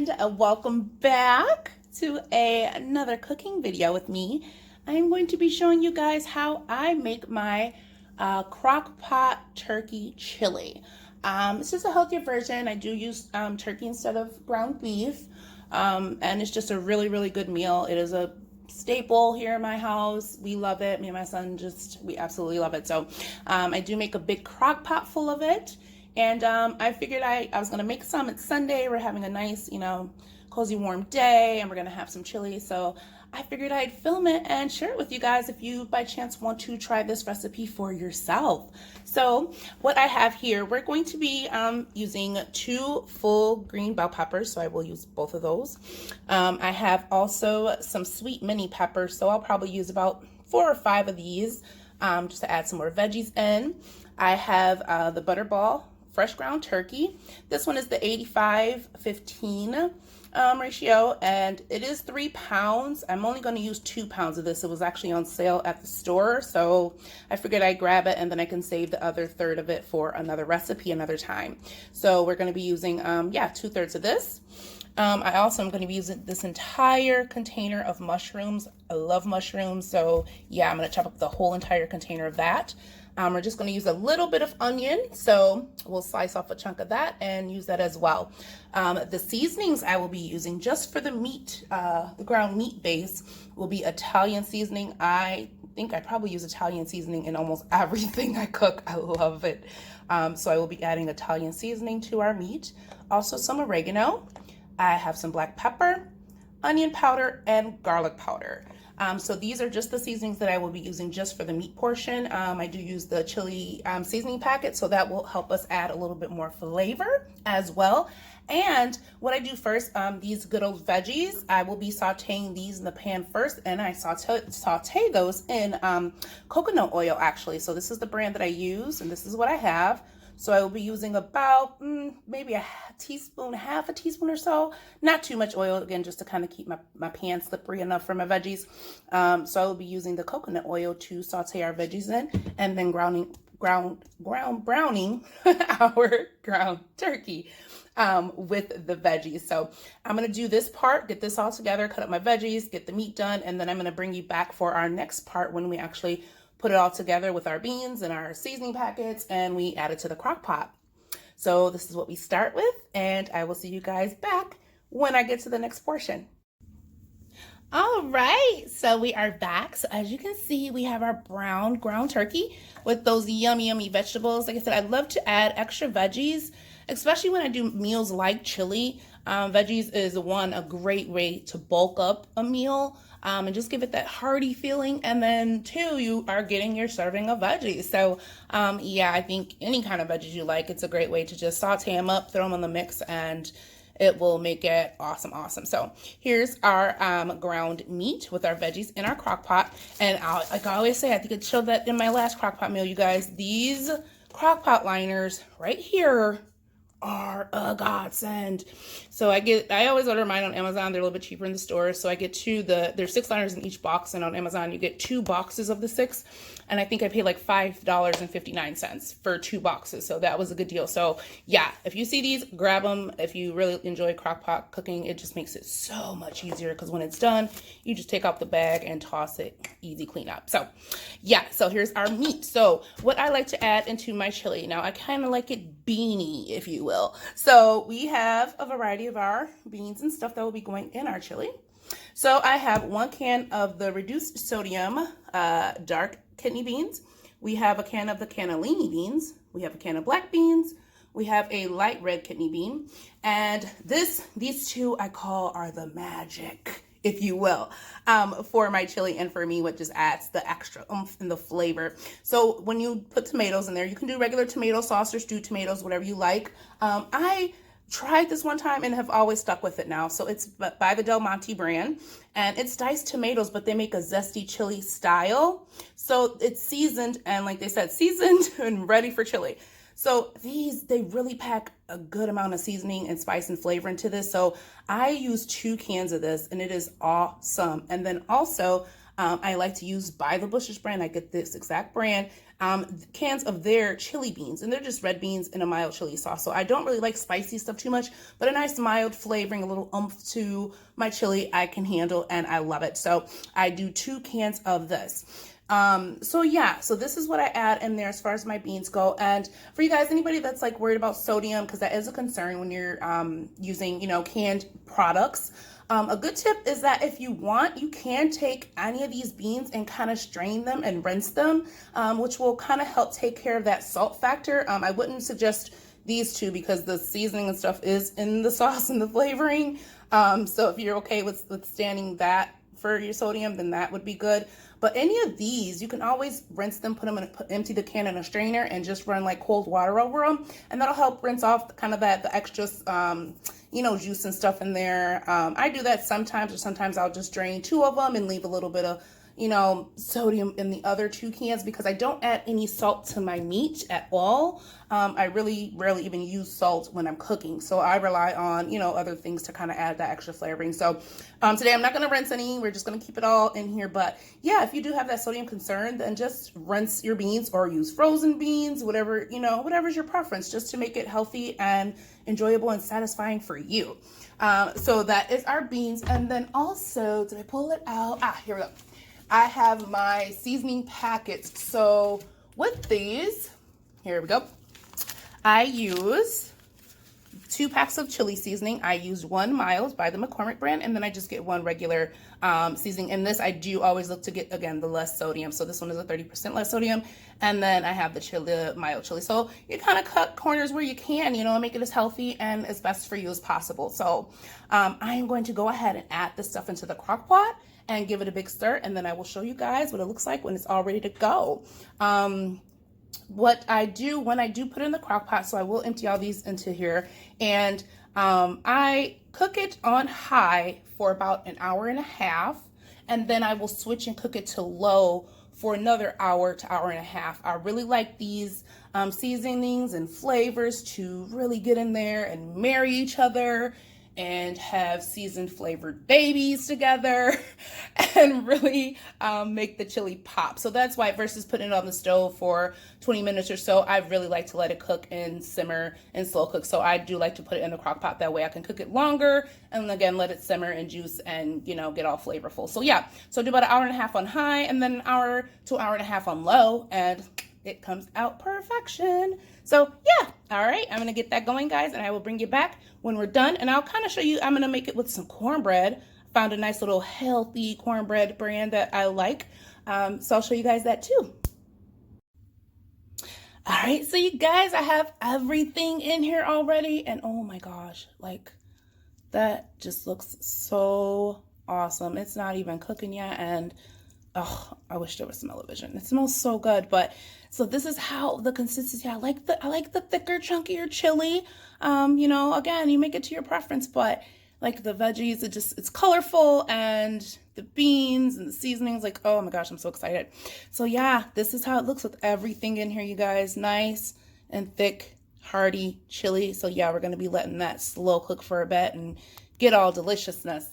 and welcome back to another cooking video with me. I'm going to be showing you guys how I make my Crockpot Turkey Chili. It's just a healthier version. I do use turkey instead of ground beef, and it's just a really good meal. It is a staple here in my house. We love it. Me and my son we absolutely love it. So I do make a big crock pot full of it. And I figured I was gonna make some. It's Sunday, we're having a nice, cozy warm day, and we're gonna have some chili. So I figured I'd film it and share it with you guys if you by chance want to try this recipe for yourself. So what I have here, we're going to be using 2 full green bell peppers, so I will use both of those. I have also some sweet mini peppers, so I'll probably use about 4 or 5 of these just to add some more veggies in. I have the Butterball fresh ground turkey. This one is the 85-15 ratio, and it is 3 pounds. I'm only going to use 2 pounds of this. It was actually on sale at the store, so I figured I'd grab it and then I can save the other third of it for another recipe another time. So we're going to be using 2/3 of this. I also am going to be using this entire container of mushrooms. I love mushrooms, so yeah, I'm going to chop up the whole entire container of that. We're just going to use a little bit of onion, so we'll slice off a chunk of that and use that as well. The seasonings I will be using just for the meat, the ground meat base, will be Italian seasoning. I think I probably use Italian seasoning in almost everything I cook. I love it. So I will be adding Italian seasoning to our meat. Also some oregano. I have some black pepper, onion powder, and garlic powder. So these are just the seasonings that I will be using just for the meat portion. I do use the chili seasoning packet, so that will help us add a little bit more flavor as well. And what I do first, these good old veggies, I will be sauteing these in the pan first, and I saute those in coconut oil actually. So this is the brand that I use, and this is what I have. So I will be using about maybe half a teaspoon or so. Not too much oil, again, just to kind of keep my pan slippery enough for my veggies. So I will be using the coconut oil to saute our veggies in, and then browning our ground turkey with the veggies. So I'm going to do this part, get this all together, cut up my veggies, get the meat done, and then I'm going to bring you back for our next part when we actually put it all together with our beans and our seasoning packets, and we add it to the crock pot. So this is what we start with, and I will see you guys back when I get to the next portion. All right, so we are back. So as you can see, we have our brown ground turkey with those yummy vegetables. Like I said, I love to add extra veggies, especially when I do meals like chili. Veggies is a great way to bulk up a meal and just give it that hearty feeling. And then 2, you are getting your serving of veggies. So yeah, I think any kind of veggies you like, it's a great way to just saute them up, throw them in the mix, and it will make it awesome. So here's our ground meat with our veggies in our crock pot. And like I always say, I think it showed that in my last crock pot meal, you guys, these crock pot liners right here are a godsend. So I always order mine on Amazon. They're a little bit cheaper in the store. So I get there's 6 liners in each box, and on Amazon you get 2 boxes of the 6. And I think I paid like $5.59 for 2 boxes. So that was a good deal. So yeah, if you see these, grab them. If you really enjoy crock pot cooking, it just makes it so much easier, because when it's done, you just take out the bag and toss it. Easy cleanup. So yeah, so here's our meat. So what I like to add into my chili, now I kind of like it beany, if you will. So we have a variety of our beans and stuff that will be going in our chili. So I have 1 can of the reduced sodium dark kidney beans. We have a can of the cannellini beans. We have a can of black beans. We have a light red kidney bean. And these 2 I call are the magic, if you will, for my chili and for me, what just adds the extra oomph and the flavor. So when you put tomatoes in there, you can do regular tomato sauce or stewed tomatoes, whatever you like. I tried this one time and have always stuck with it now. So it's by the Del Monte brand, and it's diced tomatoes, but they make a zesty chili style. So it's seasoned, and like they said, seasoned and ready for chili. So they really pack a good amount of seasoning and spice and flavor into this. So I use 2 cans of this, and it is awesome. And then also I like to use By the Bushes brand. I get this exact brand, cans of their chili beans, and they're just red beans in a mild chili sauce. So I don't really like spicy stuff too much, but a nice mild flavoring, a little oomph to my chili I can handle, and I love it. So I do 2 cans of this. So yeah, so this is what I add in there as far as my beans go. And for you guys, anybody that's like worried about sodium, because that is a concern when you're using, you know, canned products, a good tip is that if you want, you can take any of these beans and kind of strain them and rinse them, which will kind of help take care of that salt factor. I wouldn't suggest these two because the seasoning and stuff is in the sauce and the flavoring. So if you're okay with withstanding that for your sodium, then that would be good. But any of these, you can always rinse them, put them in empty the can in a strainer and just run like cold water over them, and that'll help rinse off kind of the extra you know, juice and stuff in there. I do that sometimes, or sometimes I'll just drain 2 of them and leave a little bit of, you know, sodium in the other 2 cans because I don't add any salt to my meat at all. I really rarely even use salt when I'm cooking. So I rely on, you know, other things to kind of add that extra flavoring. So today I'm not going to rinse any. We're just going to keep it all in here. But yeah, if you do have that sodium concern, then just rinse your beans or use frozen beans, whatever, you know, whatever's your preference, just to make it healthy and enjoyable and satisfying for you. So that is our beans. And then also, did I pull it out? Here we go. I have my seasoning packets. So with these, here we go. I use 2 packs of chili seasoning. I use 1 mild by the McCormick brand, and then I just get 1 regular seasoning. And this, I do always look to get, again, the less sodium. So this one is a 30% less sodium. And then I have the mild chili. So you kind of cut corners where you can, you know, and make it as healthy and as best for you as possible. So I am going to go ahead and add this stuff into the crock pot and give it a big stir, and then I will show you guys what it looks like when it's all ready to go. What I do when I do put it in the crock pot, so I will empty all these into here, and I cook it on high for about an hour and a half, and then I will switch and cook it to low for another hour to hour and a half. I really like these seasonings and flavors to really get in there and marry each other and have seasoned flavored babies together and really make the chili pop. So that's why versus putting it on the stove for 20 minutes or so, I really like to let it cook and simmer and slow cook. So I do like to put it in the crock pot. That way I can cook it longer and again, let it simmer and juice and, you know, get all flavorful. So yeah, so do about an hour and a half on high and then an hour to an hour and a half on low, and it comes out perfection. So yeah, all right, I'm gonna get that going, guys, and I will bring you back when we're done, and I'll kind of show you. I'm gonna make it with some cornbread. Found a nice little healthy cornbread brand that I like, so I'll show you guys that too. All right, so you guys, I have everything in here already, and oh my gosh, like that just looks so awesome. It's not even cooking yet, and oh, I wish there was smell-o-vision. It smells so good. But so this is how the consistency. I like the thicker, chunkier chili. You know, again, you make it to your preference, but like the veggies, it's colorful, and the beans and the seasonings, like, oh my gosh, I'm so excited. So yeah, this is how it looks with everything in here, you guys. Nice and thick, hearty chili. So yeah, we're gonna be letting that slow cook for a bit and get all deliciousness.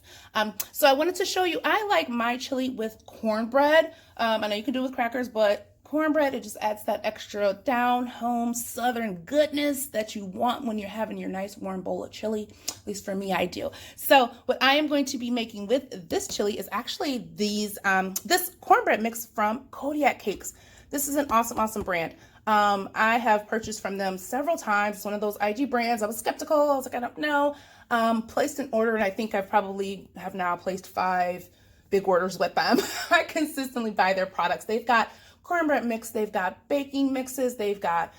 So I wanted to show you, I like my chili with cornbread. I know you can do it with crackers, but cornbread, it just adds that extra down-home southern goodness that you want when you're having your nice warm bowl of chili. At least for me, I do. So what I am going to be making with this chili is actually these this cornbread mix from Kodiak Cakes. This is an awesome, awesome brand. I have purchased from them several times. It's one of those IG brands. I was skeptical. I was like, I don't know. Placed an order, and I think I probably have now placed 5 big orders with them. I consistently buy their products. They've got cornbread mix, they've got baking mixes, they've got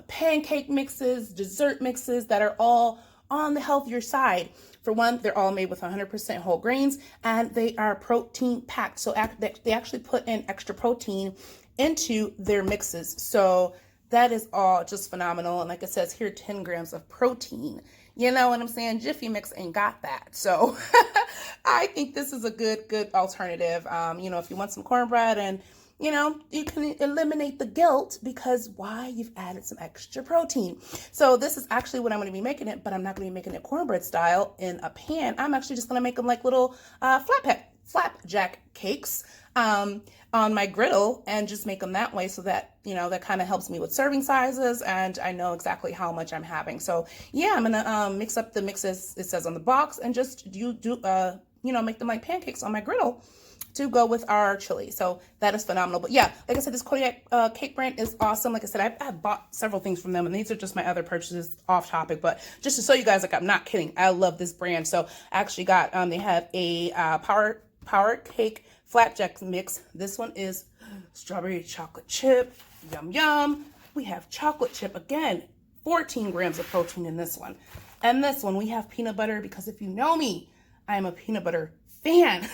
pancake mixes, dessert mixes that are all on the healthier side. For one, they're all made with 100% whole grains, and they are protein packed. So they actually put in extra protein into their mixes. So that is all just phenomenal. And like it says here, 10 grams of protein. You know what I'm saying? Jiffy Mix ain't got that. So I think this is a good alternative. You know, if you want some cornbread, and you know, you can eliminate the guilt because why? You've added some extra protein. So this is actually what I'm going to be making it, but I'm not going to be making it cornbread style in a pan. I'm actually just going to make them like little flapjack cakes on my griddle and just make them that way, so that, you know, that kind of helps me with serving sizes and I know exactly how much I'm having. So yeah, I'm gonna mix up the mixes it says on the box and just you know, make them like pancakes on my griddle to go with our chili. So that is phenomenal. But yeah, like I said, this Kodiak cake brand is awesome. Like I said, I've bought several things from them, and these are just my other purchases off topic. But just to show you guys, like, I'm not kidding, I love this brand. So I actually got they have a power cake flapjack mix. This one is strawberry chocolate chip, yum yum. We have chocolate chip again, 14 grams of protein in this one. And this one we have peanut butter, because if you know me, I am a peanut butter fan.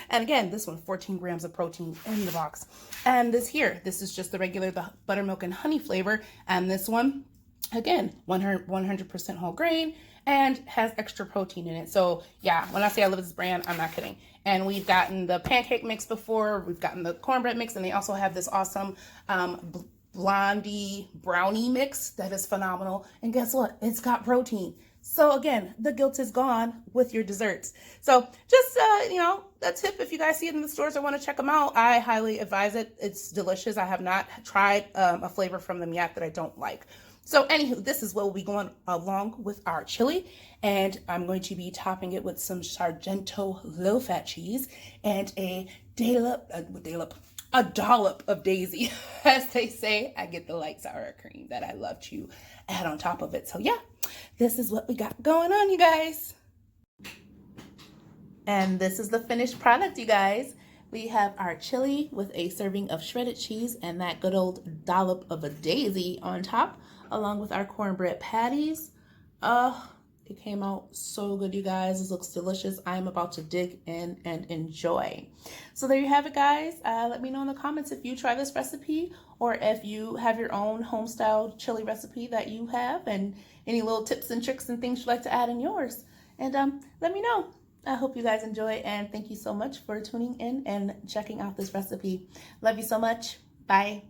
And again, this one, 14 grams of protein in the box. And this is just the regular, the buttermilk and honey flavor. And this one, again, 100% whole grain and has extra protein in it. So yeah, when I say I love this brand, I'm not kidding. And we've gotten the pancake mix before, we've gotten the cornbread mix, and they also have this awesome blondie brownie mix that is phenomenal. And guess what? It's got protein. So again, the guilt is gone with your desserts. So just, you know, a tip, if you guys see it in the stores or want to check them out, I highly advise it. It's delicious. I have not tried a flavor from them yet that I don't like. So anywho, this is what will be going along with our chili. And I'm going to be topping it with some Sargento low-fat cheese and a dollop of daisy. As they say, I get the light sour cream that I love to add on top of it. So yeah, this is what we got going on, you guys. And this is the finished product, you guys. We have our chili with a serving of shredded cheese and that good old dollop of a daisy on top, along with our cornbread patties. It came out so good, you guys. This looks delicious. I'm about to dig in and enjoy. So there you have it, guys. Let me know in the comments if you try this recipe or if you have your own home-style chili recipe that you have, and any little tips and tricks and things you'd like to add in yours. And let me know. I hope you guys enjoy, and thank you so much for tuning in and checking out this recipe. Love you so much. Bye.